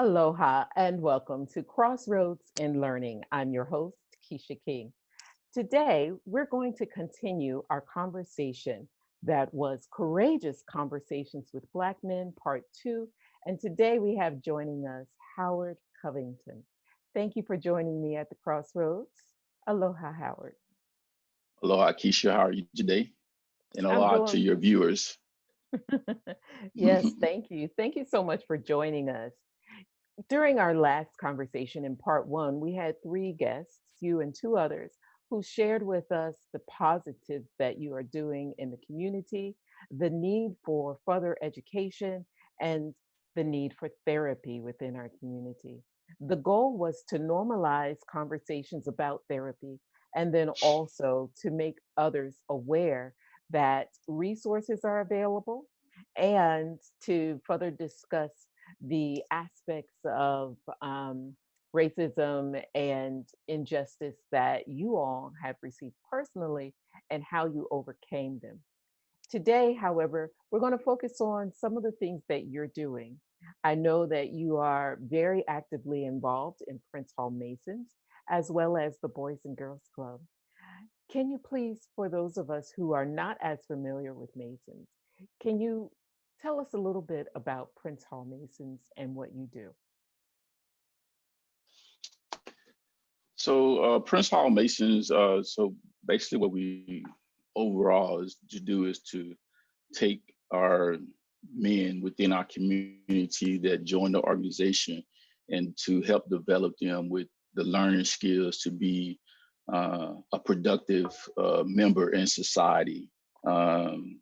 Aloha and welcome to Crossroads in Learning. I'm your host, Kecia King. Today, we're going to continue our conversation that was Courageous Conversations with Black Men, Part 2. And today we have joining us Howard Covington. Thank you for joining me at the Crossroads. Aloha, Howard. Aloha, Kecia. How are you today? And I'm aloha to doing. your viewers. Yes, thank you. Thank you so much for joining us. During our last conversation in part one, we had three guests, you and two others, who shared with us the positives that you are doing in the community, the need for further education, and the need for therapy within our community. The goal was to normalize conversations about therapy and then also to make others aware that resources are available and to further discuss the aspects of racism and injustice that you all have received personally and how you overcame them. Today, however, we're going to focus on some of the things that you're doing. I know that you are very actively involved in Prince Hall Masons as well as the Boys and Girls Club. Can you please, for those of us who are not as familiar with Masons, can you tell us a little bit about Prince Hall Masons and what you do? So Prince Hall Masons, so basically what we overall is to do is to take our men within our community that join the organization and to help develop them with the learning skills to be a productive member in society. Um,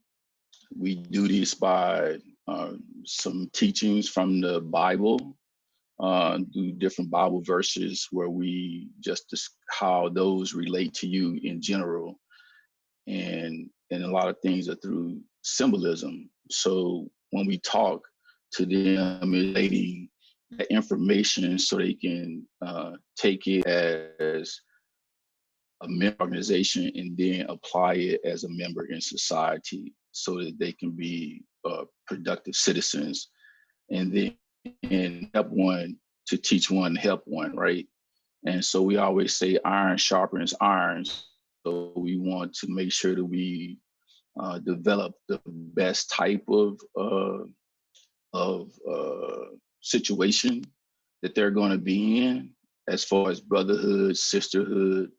we do this by some teachings from the Bible, do different Bible verses where we just how those relate to you in general, and a lot of things are through symbolism. So when we talk to them, it's relating that information so they can take it as a member organization and then apply it as a member in society so that they can be productive citizens and then help one to teach one, help one, right? And so we always say iron sharpens iron. So we want to make sure that we develop the best type of situation that they're going to be in, as far as brotherhood, sisterhood,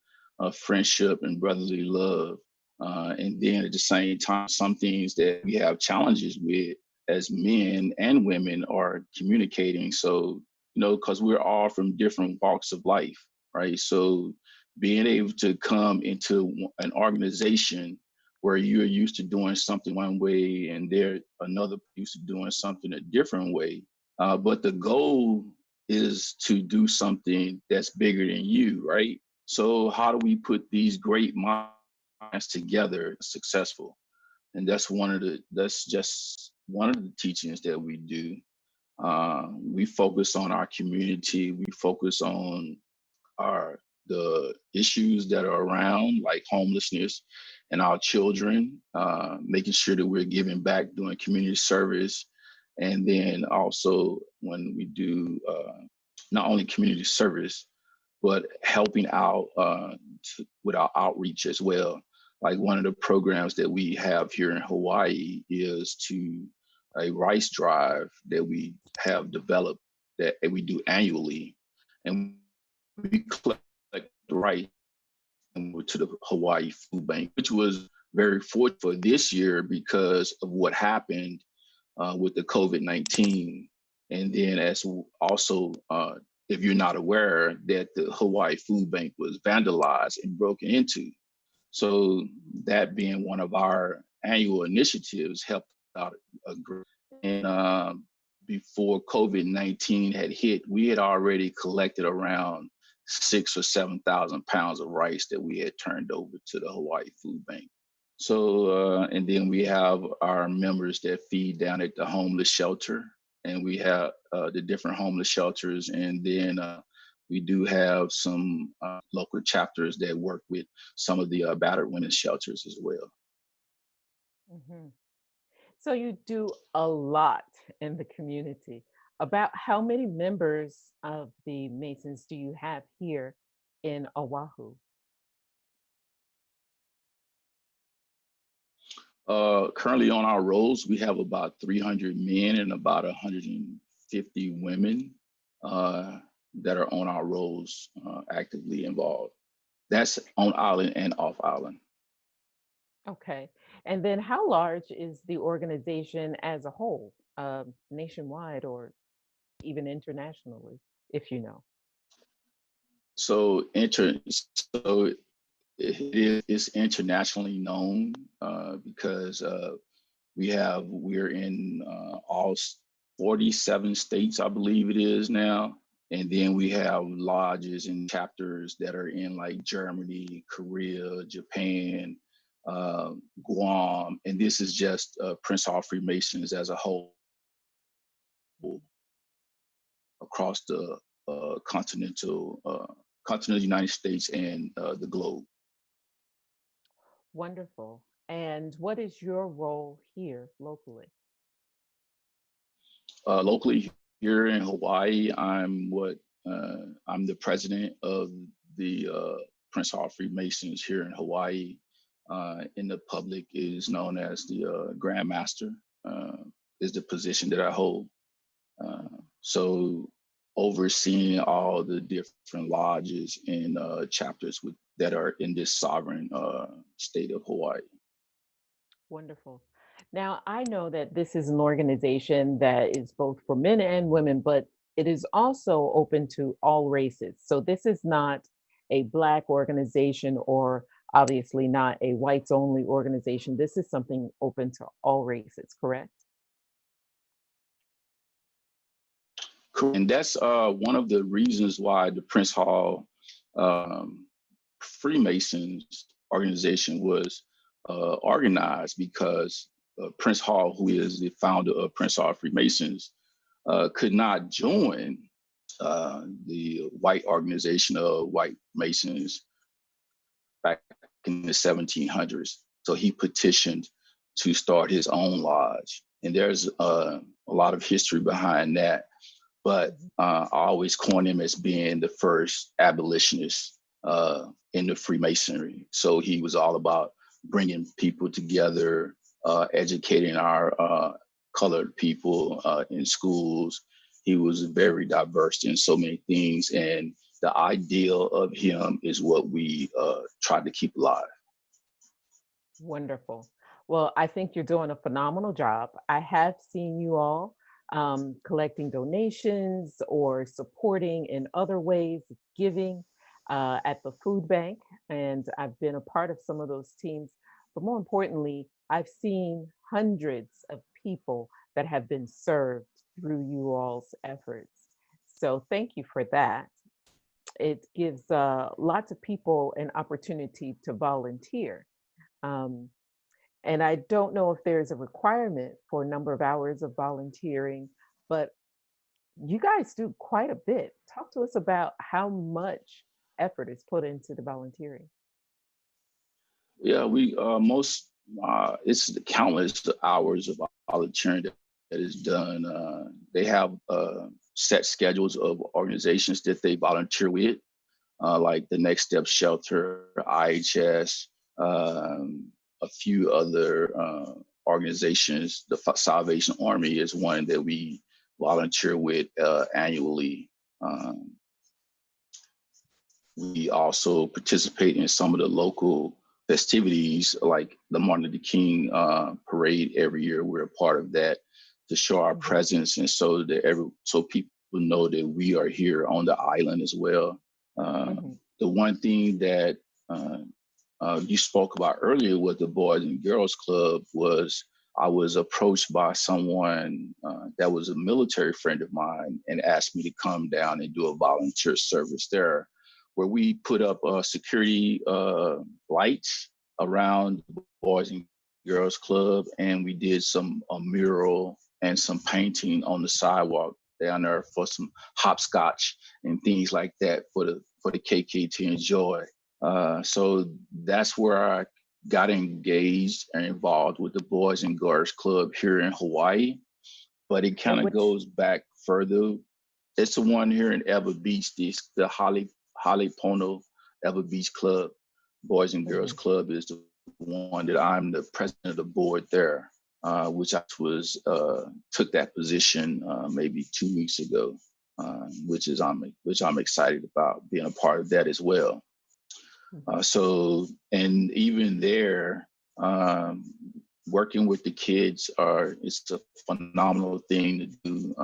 friendship, and brotherly love. And then at the same time, some things that we have challenges with as men and women are communicating. So, because we're all from different walks of life, right? So being able to come into an organization where you're used to doing something one way and they're another used to doing something a different way. But the goal is to do something that's bigger than you, right? So how do we put these great minds together successful? And that's just one of the teachings that we do. We focus on our community. We focus on our the issues that are around, like homelessness and our children, making sure that we're giving back, doing community service. And then also when we do not only community service, but helping out with our outreach as well. Like one of the programs that we have here in Hawaii is to a rice drive that we have developed that we do annually. And we collect the rice to the Hawaii Food Bank, which was very fortunate for this year because of what happened with the COVID-19. And then as also, if you're not aware, that the Hawaii Food Bank was vandalized and broken into. So that being one of our annual initiatives helped out a great. And before COVID-19 had hit, we had already collected around 6 or 7 thousand pounds of rice that we had turned over to the Hawaii Food Bank. So, and then we have our members that feed down at the homeless shelter, and we have the different homeless shelters, and then we do have some local chapters that work with some of the battered women's shelters as well. Mhm. So you do a lot in the community. About how many members of the Masons do you have here in Oahu? Currently on our rolls, we have about 300 men and about 150 women that are on our rolls actively involved. That's on island and off island. Okay. And then how large is the organization as a whole, nationwide or even internationally, if you know? So, so it's internationally known because we're in all 47 states, I believe it is now. And then we have lodges and chapters that are in like Germany, Korea, Japan, Guam. And this is just Prince Hall Freemasons as a whole across the continental United States and the globe. Wonderful. And what is your role here locally? Locally here in Hawaii, I'm the president of the Prince Hall Freemasons here in Hawaii. In the public, it is known as the Grand Master. Is the position that I hold. So overseeing all the different lodges and chapters that are in this sovereign state of Hawaii. Wonderful. Now, I know that this is an organization that is both for men and women, but it is also open to all races. So this is not a Black organization or obviously not a whites only organization. This is something open to all races, correct? And that's one of the reasons why the Prince Hall um, Freemasons organization was organized, because Prince Hall, who is the founder of Prince Hall Freemasons, could not join the white organization of white Masons back in the 1700s. So he petitioned to start his own lodge. And there's a lot of history behind that. But I always coin him as being the first abolitionist in the Freemasonry. So he was all about bringing people together, educating our colored people in schools. He was very diverse in so many things. And the ideal of him is what we try to keep alive. Wonderful. Well, I think you're doing a phenomenal job. I have seen you all collecting donations or supporting in other ways, giving at the food bank. And I've been a part of some of those teams. But more importantly, I've seen hundreds of people that have been served through you all's efforts. So thank you for that. It gives lots of people an opportunity to volunteer. Um, and I don't know if there's a requirement for a number of hours of volunteering, but you guys do quite a bit. Talk to us about how much effort is put into the volunteering. Yeah, we it's the countless hours of volunteering that is done. They have set schedules of organizations that they volunteer with, like the Next Step Shelter, IHS, a few other organizations. The Salvation Army is one that we volunteer with annually. Um, we also participate in some of the local festivities, like the Martin Luther King parade every year. We're a part of that to show our Mhm, presence, and so people know that we are here on the island as well. Uh, mhm. the one thing that you spoke about earlier with the Boys and Girls Club was I was approached by someone that was a military friend of mine and asked me to come down and do a volunteer service there, where we put up security lights around the Boys and Girls Club, and we did some a mural and some painting on the sidewalk down there for some hopscotch and things like that for the KK to enjoy. So that's where I got engaged and involved with the Boys and Girls Club here in Hawaii. But it kind And of which goes back. further. It's the one here in Ever Beach, the Holly Pono Ever Beach Club, Boys and Girls Mhm. Club is the one that I'm the president of the board there, which I was took that position maybe 2 weeks ago, which I'm excited about being a part of that as well. Mhm. And even there, um, working with the kids it's a phenomenal thing to do.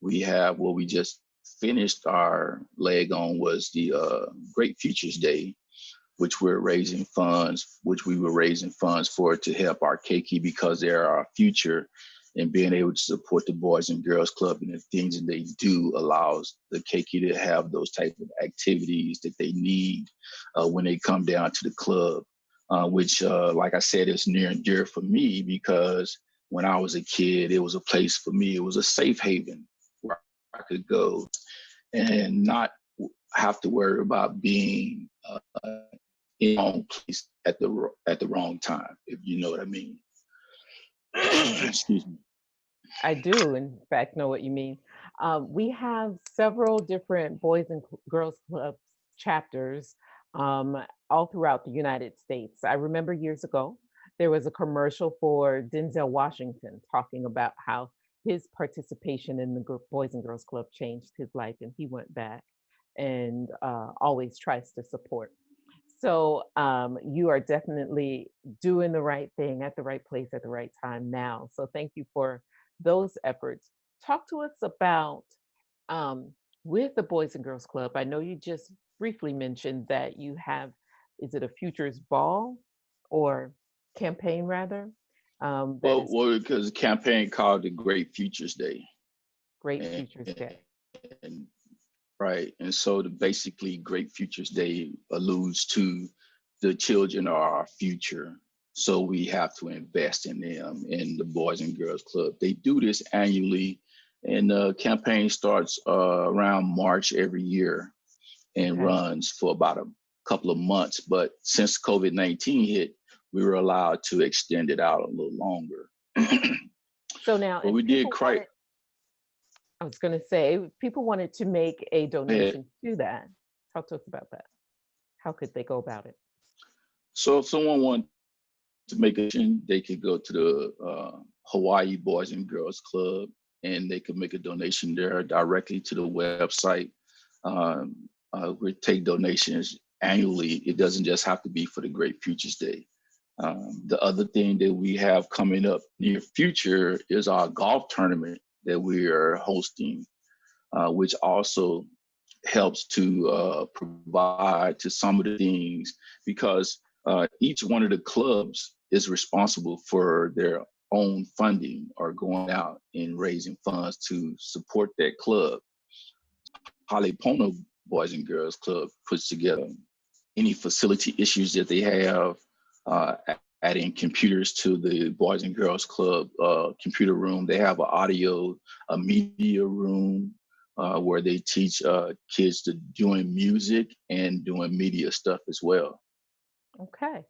We have what we just finished our leg on was the Great Futures Day, which we were raising funds for to help our keiki because they're our future, and being able to support the Boys and Girls Club and the things that they do allows the keiki to have those type of activities that they need when they come down to the club, which, like I said, is near and dear for me because when I was a kid, it was a place for me. It was a safe haven where I could go and not have to worry about being in the wrong place at the wrong time, if you know what I mean. Excuse me. I do, in fact, know what you mean. We have several different Boys and Girls Club chapters all throughout the United States. I remember years ago, there was a commercial for Denzel Washington talking about how his participation in the Boys and Girls Club changed his life, and he went back and always tries to support. So you are definitely doing the right thing at the right place at the right time now. So thank you for those efforts. Talk to us about um, with the Boys and Girls Club. I know you just briefly mentioned that you have, is it a futures ball or campaign rather? That is Well, because the campaign called the Great Futures Day, Great and, Futures Day. and right, and so the basically Great Futures Day alludes to the children are our future, so we have to invest in them. In the Boys and Girls Club, they do this annually, and the campaign starts around March every year and Okay. runs for about a couple of months. But since COVID-19 hit, we were allowed to extend it out a little longer. So now, But if we did people quite wanted, I was going to say, if people wanted to make a ahead. donation to that, talk to us about that. How could they go about it? So if someone wanted to make a donation, they could go to the Hawaii Boys and Girls Club, and they could make a donation there directly to the website. We take donations annually. It doesn't just have to be for the Great Futures Day. The other thing that we have coming up near future is our golf tournament that we are hosting, which also helps to provide to some of the things because each one of the clubs is responsible for their own funding or going out and raising funds to support that club. Halepono Boys and Girls Club puts together any facility issues that they have, uh, adding computers to the Boys and Girls Club computer room. They have an audio, a media room where they teach kids to doing music and doing media stuff as well. Okay.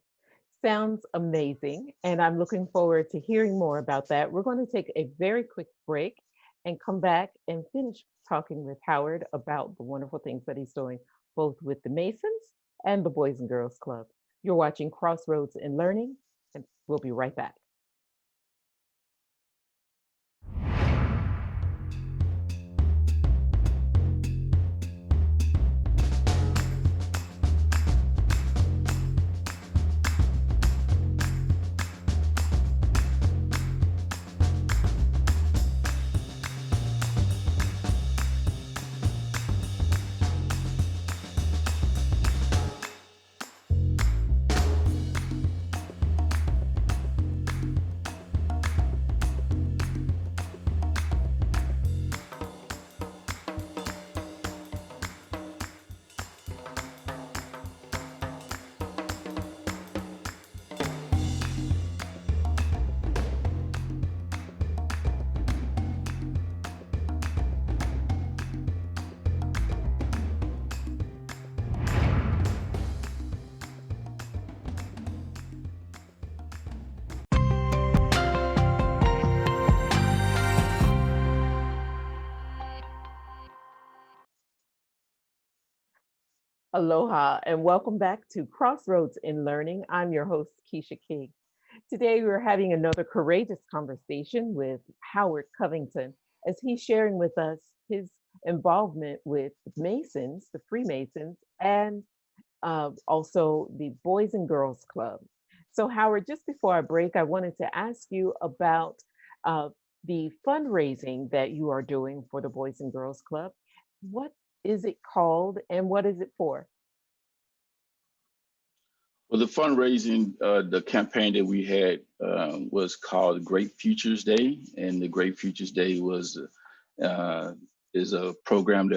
Sounds amazing. And I'm looking forward to hearing more about that. We're going to take a very quick break and come back and finish talking with Howard about the wonderful things that he's doing, both with the Masons and the Boys and Girls Club. You're watching Crossroads in Learning, and we'll be right back. Aloha and welcome back to Crossroads in Learning. I'm your host, Kecia King. Today, we're having another courageous conversation with Howard Covington as he's sharing with us his involvement with the Masons, the Freemasons, and also the Boys and Girls Club. So, Howard, just before our break, I wanted to ask you about uh, the fundraising that you are doing for the Boys and Girls Club. What is it called and what is it for? Well, the fundraising, the campaign that we had was called Great Futures Day, and the Great Futures Day was uh, is a program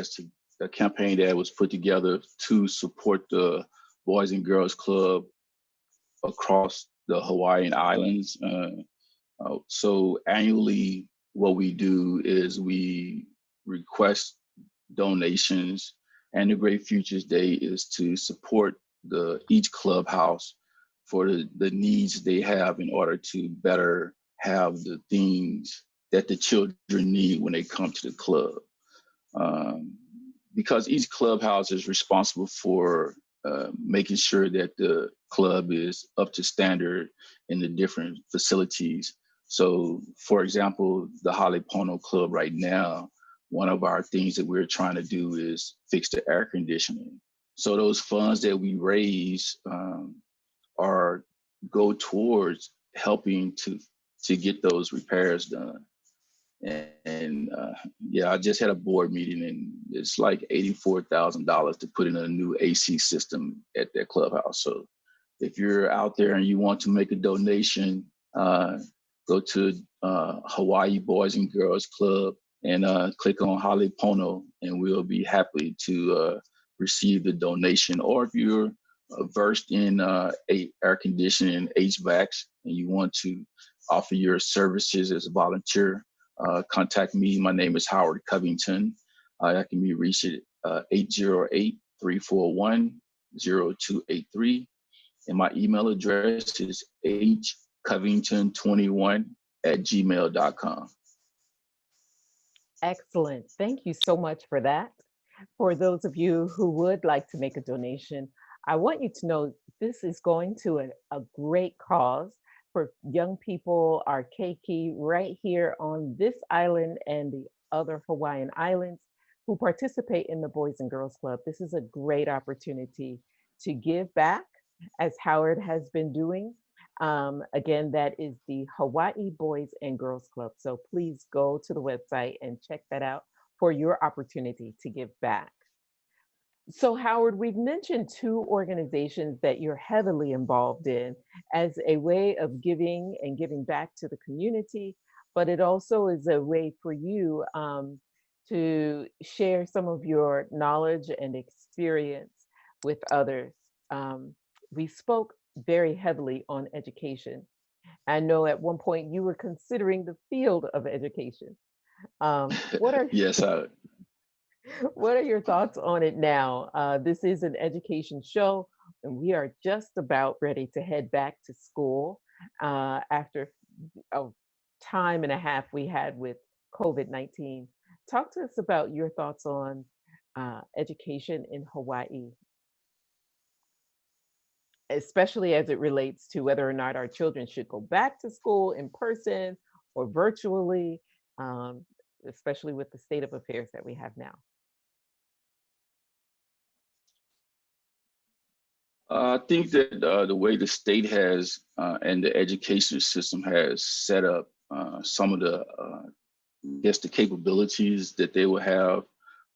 a campaign that was put together to support the Boys and Girls Club across the Hawaiian Islands. So annually, what we do is we request donations, and the Great Futures Day is to support each clubhouse for the needs they have in order to better have the things that the children need when they come to the club. Um, because each clubhouse is responsible for making sure that the club is up to standard in the different facilities. So, for example, the Halepono Club right now, one of our things that we're trying to do is fix the air conditioning. So those funds that we raise are go towards helping to get those repairs done. And yeah, I just had a board meeting, and it's like $84,000 to put in a new AC system at that clubhouse. So if you're out there and you want to make a donation, go to Hawaii Boys and Girls Club and click on Halepono, and we'll be happy to receive the donation. Or if you're versed in air conditioning and HVACs and you want to offer your services as a volunteer, contact me. My name is Howard Covington. I can be reached at 808-341-0283. And my email address is hcovington21@gmail.com. Excellent. Thank you so much for that. For those of you who would like to make a donation, I want you to know this is going to a great cause for young people, our keiki, right here on this island and the other Hawaiian islands who participate in the Boys and Girls Club. This is a great opportunity to give back, as Howard has been doing. Again, that is the Hawaii Boys and Girls Club. So please go to the website and check that out for your opportunity to give back. So, Howard, we've mentioned two organizations that you're heavily involved in as a way of giving and giving back to the community, but it also is a way for you to share some of your knowledge and experience with others. Um, we spoke very heavily on education. I know at one point you were considering the field of education. What are Yes, what are your thoughts on it now? This is an education show, and we are just about ready to head back to school after a time and a half we had with COVID-19. Talk to us about your thoughts on education in Hawaii, especially as it relates to whether or not our children should go back to school in person or virtually, um, especially with the state of affairs that we have now. I think that the way the state has and the education system has set up some of I guess the capabilities that they will have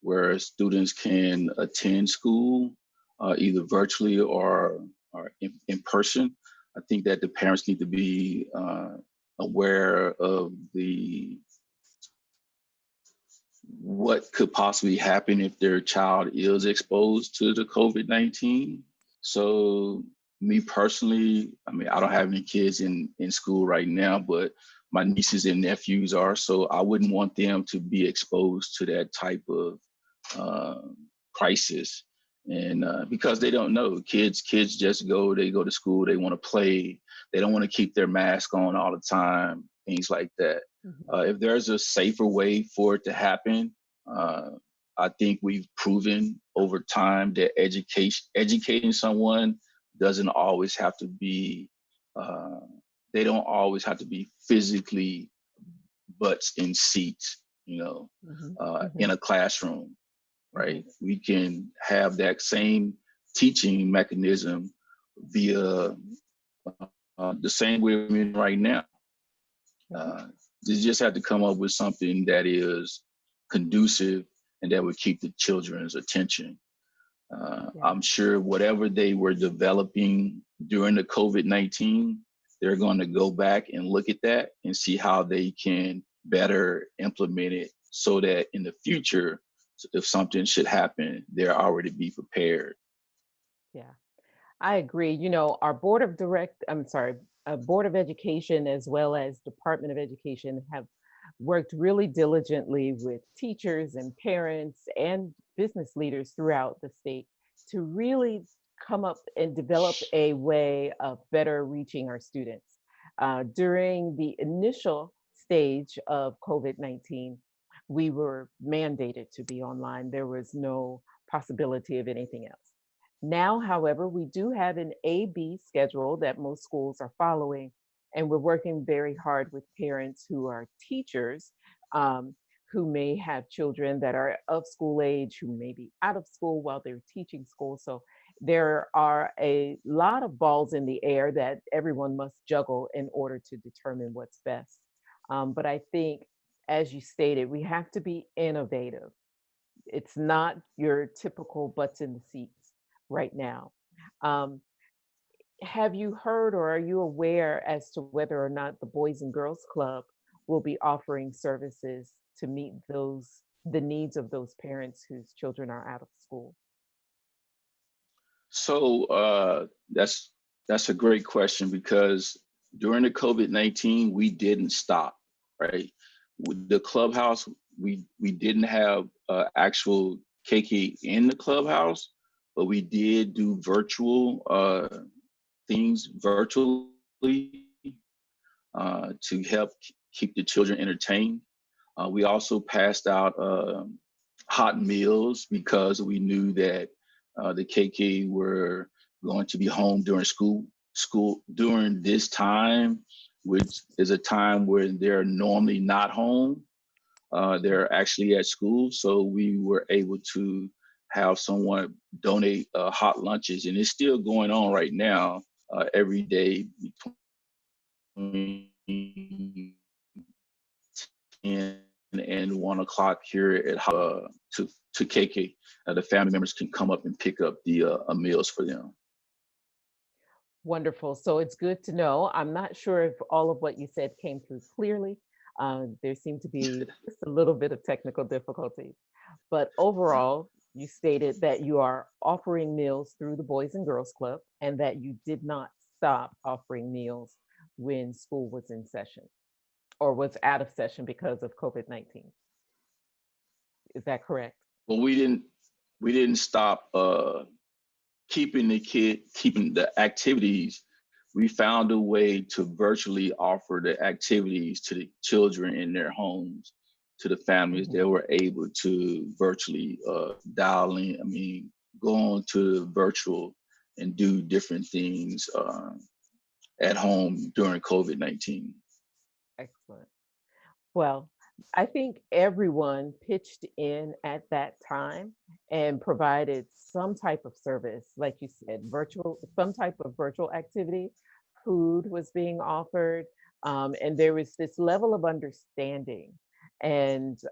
where students can attend school either virtually or in person. I think that the parents need to be aware of the what could possibly happen if their child is exposed to the COVID-19. So me personally, I mean, I don't have any kids in school right now, but my nieces and nephews are, so I wouldn't want them to be exposed to that type of uh, crisis. And because they don't know, kids just they go to school, they want to play, they don't want to keep their mask on all the time, things like that. Mhm. If there's a safer way for it to happen, uh, I think we've proven over time that educating someone doesn't always have to be, uh, they don't always have to be physically butts in seats, Hmm. in Hmm. a classroom, Hmm. right? We can have that same teaching mechanism via the same way we're in right now. Hmm. Uh, they just have to come up with something that is conducive and that would keep the children's attention. Yeah. I'm sure whatever they were developing during the COVID-19, they're going to go back and look at that and see how they can better implement it so that in the future, if something should happen, they're already be prepared. Yeah. I agree. Our Board of Education as well as Department of Education have worked really diligently with teachers and parents and business leaders throughout the state to really come up and develop a way of better reaching our students. During the initial stage of COVID-19, we were mandated to be online. There was no possibility of anything else. Now, however, we do have an A-B schedule that most schools are following, and we're working very hard with parents who are teachers, um, who may have children that are of school age, who may be out of school while they're teaching school. So there are a lot of balls in the air that everyone must juggle in order to determine what's best. But I think, as you stated, we have to be innovative. It's not your typical butts in the seats right now. Um, have you heard or are you aware as to whether or not the Boys and Girls Club will be offering services to meet the needs of those parents whose children are out of school? So that's a great question because during the COVID-19, we didn't stop, right? With the clubhouse, we didn't have actual KK in the clubhouse, but we did do virtual things virtually to help keep the children entertained. We also passed out hot meals because we knew that the KK were going to be home during school during this time, which is a time where they're normally not home. Mhm. They're actually at school, so we were able to have someone donate hot lunches, and it's still going on right now. Every day between 10 and 1 o'clock here at to KK. The family members can come up and pick up the meals for them. Wonderful. So it's good to know. I'm not sure if all of what you said came through clearly. There seemed to be just a little bit of technical difficulty. But overall, you stated that you are offering meals through the Boys and Girls Club and that you did not stop offering meals when school was in session or was out of session because of COVID-19. Is that correct? But we didn't stop keeping the activities. We found a way to virtually offer the activities to the children in their homes, to the families Mhm. that were able to virtually dial in. I mean, go on to virtual and do different things at home during COVID-19. Excellent. Well, I think everyone pitched in at that time and provided some type of service, like you said, some type of virtual activity. Food was being offered, and there was this level of understanding and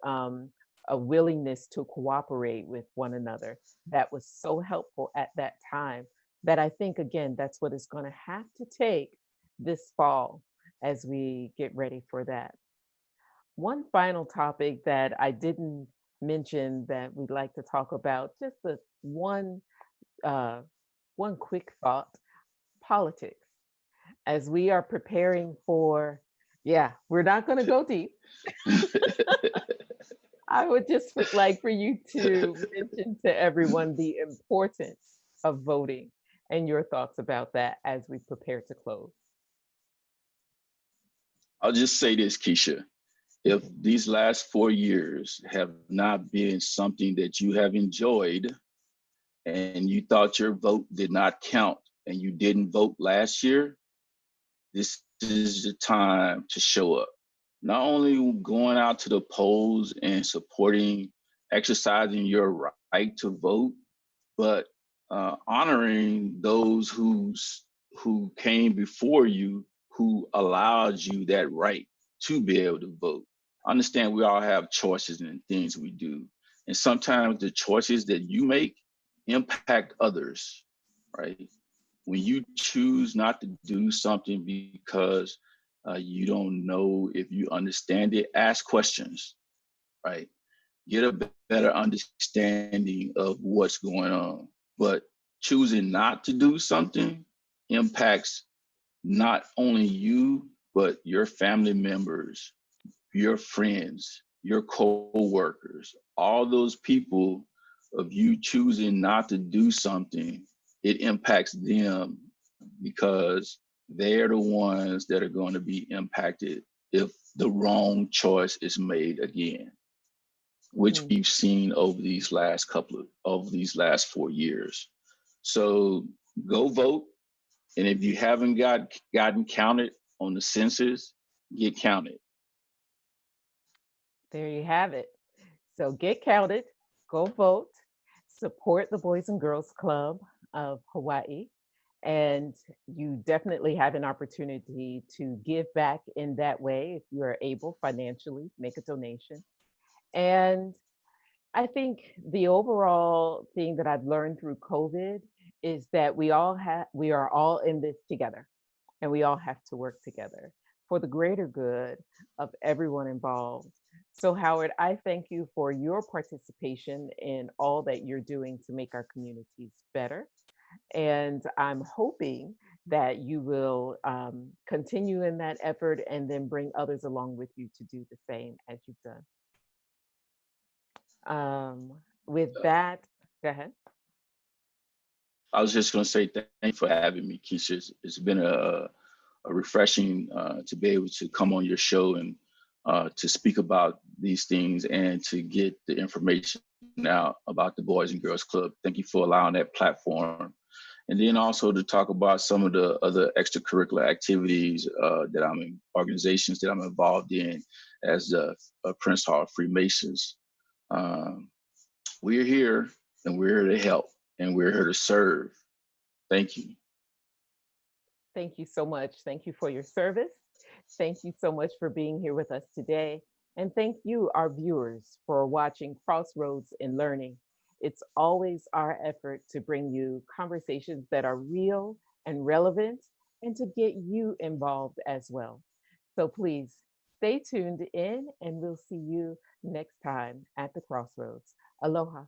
a willingness to cooperate with one another that was so helpful at that time. That I think, again, that's what is going to have to take this fall as we get ready for that. One final topic that I didn't mention that we'd like to talk about, just uh, one quick thought, politics. As we are preparing for, yeah, we're not going to go deep. I would just like for you to mention to everyone the importance of voting and your thoughts about that as we prepare to close. I'll just say this, Keisha. If these last 4 years have not been something that you have enjoyed and you thought your vote did not count and you didn't vote last year, this is the time to show up. Not only going out to the polls and supporting, exercising your right to vote, but honoring those who came before you, who allowed you that right to be able to vote. Understand we all have choices and things we do, and sometimes the choices that you make impact others, right? When you choose not to do something because you don't know if you understand it, ask questions, right? Get a better understanding of what's going on. But choosing not to do something impacts not only you, but your family members, your friends, your co-workers, all those people of you choosing not to do something, it impacts them because they're the ones that are going to be impacted if the wrong choice is made again, which Mm. we've seen over these last 4 years. So go vote, and if you haven't gotten counted on the census, get counted. There you have it. So get counted, go vote, support the Boys and Girls Club of Hawaii, and you definitely have an opportunity to give back in that way if you are able financially, make a donation. And I think the overall thing that I've learned through COVID is that we are all in this together, and we all have to work together for the greater good of everyone involved. So Howard, I thank you for your participation in all that you're doing to make our communities better. And I'm hoping that you will continue in that effort and then bring others along with you to do the same as you've done. With that, go ahead. I was just going to say thank you for having me, Keisha. It's been a refreshing to be able to come on your show and to speak about these things and to get the information out about the Boys and Girls Club. Thank you for allowing that platform. And then also to talk about some of the other extracurricular activities organizations that I'm involved in as the Prince Hall Freemasons. Um, we're here and we're here to help and we're here to serve. Thank you. Thank you so much. Thank you for your service. Thank you so much for being here with us today. And thank you, our viewers, for watching Crossroads in Learning. It's always our effort to bring you conversations that are real and relevant and to get you involved as well. So please stay tuned in, and we'll see you next time at the Crossroads. Aloha.